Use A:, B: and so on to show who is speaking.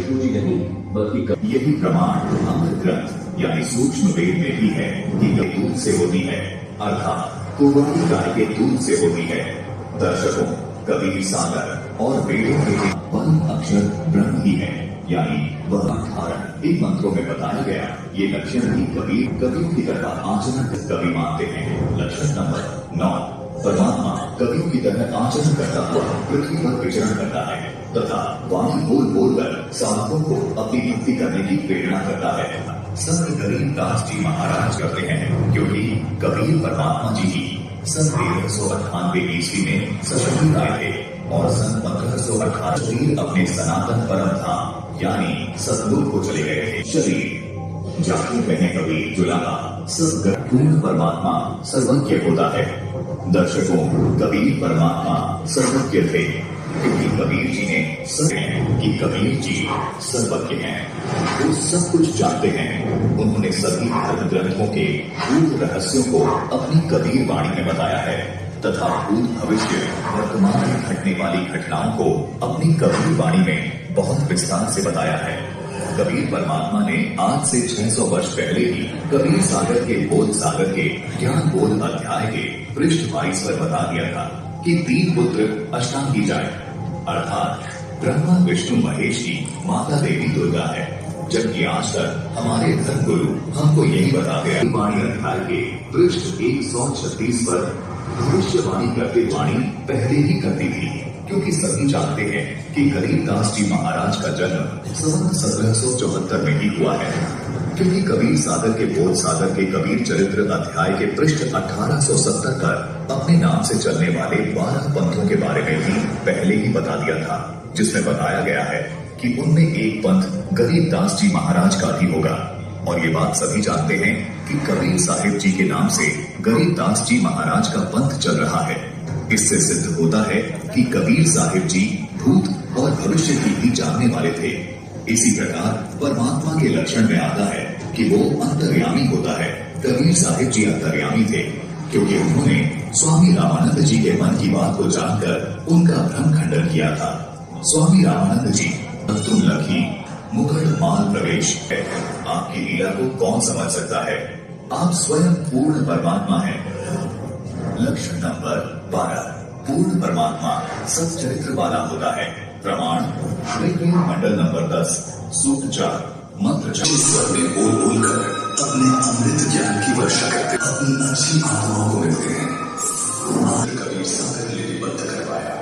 A: विष्णु जी नहीं बल्कि
B: यही प्रमाण अमर ग्रंथ यानी सूक्ष्म वेद में भी है कि दूध से होती है, अर्थात कुंवारी गाय के दूध से होती है। दर्शकों, कबीर सागर और वेदों के परम अक्षर ब्रह्म ही है, यानी वह धारण इन मंत्रों में बताया गया ये लक्षण ही कवियों की तरह आचरण कवि मानते हैं। लक्षण नंबर 9, परमात्मा कवियों की तरह आचरण करता हुआ पृथ्वी पर विचरण करता है तथा वाणी बोल बोलकर साधकों को अपनी भक्ति करने की प्रेरणा करता है। संत गरीबदास जी महाराज करते हैं, क्योंकि कबीर परमात्मा जी ही सन 1398 ईस्वी में सशरीर आए थे और सन 1558 शरीर अपने सनातन परम धाम यानी सतगुरु को चले गए थे। शरीर जाके कहे कबीर जुलाहा सब पूर्ण परमात्मा सर्वज्ञ होता है। दर्शकों, कबीर परमात्मा सर्वज्ञ थे, क्योंकि कबीर जी ने कि कबीर जी सर्वज्ञ हैं, वो सब कुछ जानते हैं। उन्होंने सभी धर्म ग्रंथों के भूत रहस्यों को अपनी कबीर वाणी में बताया है तथा भूत भविष्य वर्तमान में घटने वाली घटनाओं को अपनी कबीर वाणी में बहुत विस्तार से बताया है। कबीर परमात्मा ने आज से 600 वर्ष पहले ही कबीर सागर के बोध सागर के ज्ञान बोध अध्याय के पृष्ठ 22 पर बता दिया था कि 3 पुत्र अष्टांगी जाए, अर्थात ब्रह्मा विष्णु महेश की माता देवी दुर्गा है। जबकि आज तक हमारे धर्म गुरु हमको यही बताते हैं। वाणी अध्याय के पृष्ठ 136 पर भविष्यवाणी करते वाणी पहले ही करती थी, क्योंकि सभी जानते हैं कि गरीबदास जी महाराज का जन्म सन 1774 में ही हुआ है। क्योंकि कबीर सागर के बोध सागर के कबीर चरित्र अध्याय के पृष्ठ 1870 पर अपने नाम से चलने वाले 12 पंथों के बारे में भी पहले ही बता दिया था, जिसमें बताया गया है कि उनमें एक पंथ गरीबदास जी महाराज का भी होगा। और ये बात सभी जानते हैं कि कबीर साहिब जी के नाम से गरीबदास जी महाराज का पंथ चल रहा है। इससे सिद्ध होता है कि कबीर साहिब जी भूत और भविष्य की भी जानने वाले थे। इसी प्रकार परमात्मा के लक्षण में आता है कि वो अंतर्यामी होता है। कबीर साहिब जी अंतर्यामी थे, क्योंकि उन्होंने स्वामी रामानंद जी के मन की बात को जानकर उनका भ्रम खंडन किया था। स्वामी रामानंद जी तुम लखी मुकुट माल प्रवेश है, आपकी लीला को कौन समझ सकता है, आप स्वयं पूर्ण परमात्मा हैं। लक्षण नंबर 12, पूर्ण परमात्मा सच्चरित्र वाला होता है। प्रमाण ऋग्वेद मंडल नंबर 10 सूक्त 4 मंत्र 4 स्वर में बोल बोलकर अपने अमृत ज्ञान की वर्षा करते अपनी अच्छी आत्माओं को मिलते हैं। कबीर सागर लिपिबद्ध करवाया।